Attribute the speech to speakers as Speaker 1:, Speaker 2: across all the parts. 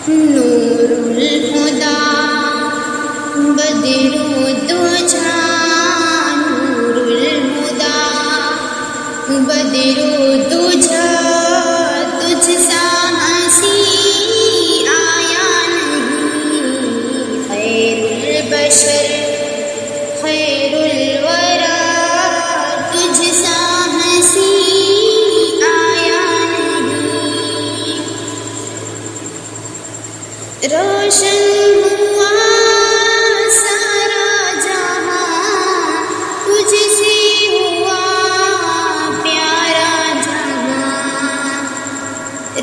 Speaker 1: नूरुल हुदा बदरुद्दोजा नूरुल हुदा बदरुद्दोजा तुझसा हंसी आया नहीं खैरुल बशर खैरुल वरा तुझसा हंसी आया नहीं रोशन हुआ सारा जहां तुझसे हुआ प्यारा जहां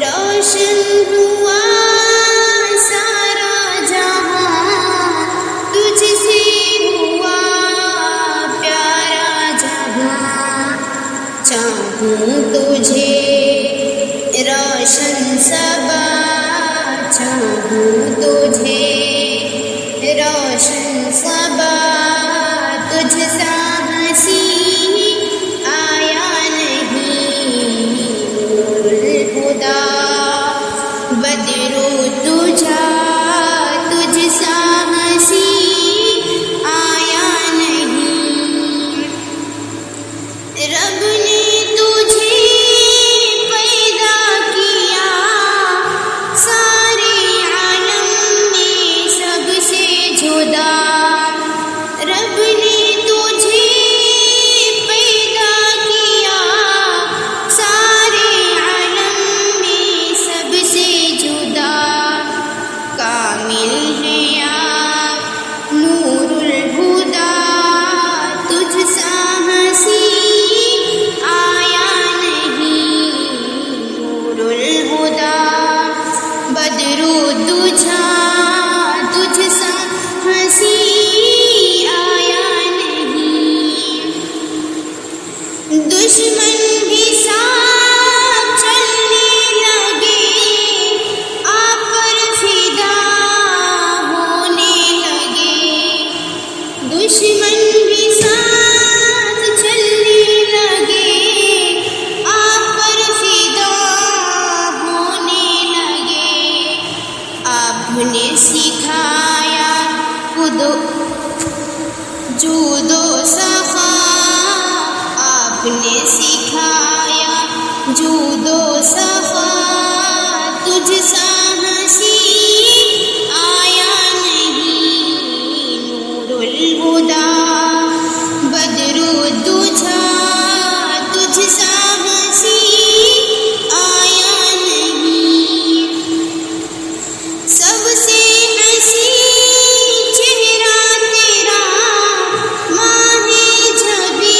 Speaker 1: रोशन हुआ सारा जहां तुझसे हुआ प्यारा जहां चाहूं तुझे रोशन सबा चाहूं तुझे रोशन सबा तुझसा हंसी आया नहीं नूरुल हुदा बदरुद्दोजा तुझसा हंसी आया नहीं रब ने तुझे पैदा किया सारे आलम में सबसे जुदा रब ने तुझे पैदा किया सारे आलम में सबसे जुदा कामिल है आप नूरुल हुदा तुझसा हंसी आया नहीं नूरुल हुदा बदरुद्दोजा तुझसा हंसी आया नहीं दुश्मन भी साथ चलने लगे आप पर फिदा होने लगे दुश्मन भी साथ चलने लगे आप पर फिदा होने लगे आपने सिखाया खुद जूदो सखा आपने सिखाया जूदो सखा तुझसा हंसी आया नहीं नूरुल हुदा बदरुद्दोजा तुझसा हंसी आया नहीं सबसे हंसी चेहरा तेरा माहे जबी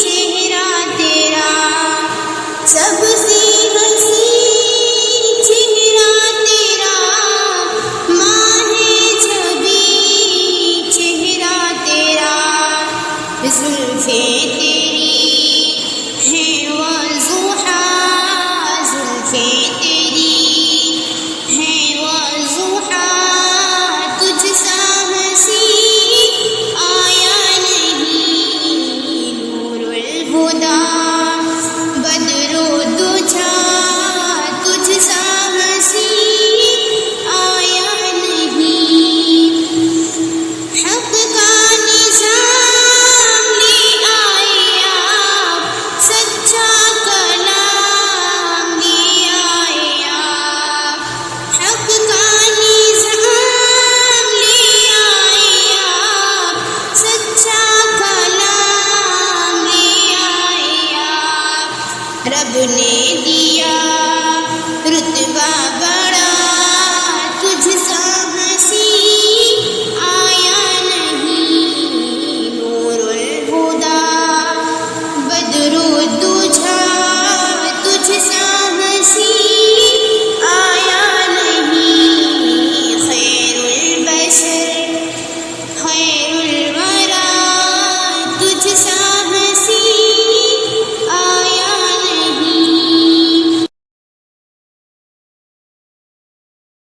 Speaker 1: चेहरा तेरा सबसे हंसी चेहरा तेरा माहे जबी चेहरा तेरा जुल्फे तेरी हैं वज़ुहा जुल्फे तेरी हैं वज़ुहा तुझसा हंसी आया नहीं नूरुल हुदा बदरुद्दोजा तुझसा हंसी आया नहीं हक़ का निज़ाम ले आए आप सच्चा कलाम ले आए आप हक़ का निज़ाम ले आए आप सच्चा कलाम ले आए आप रब ने दिया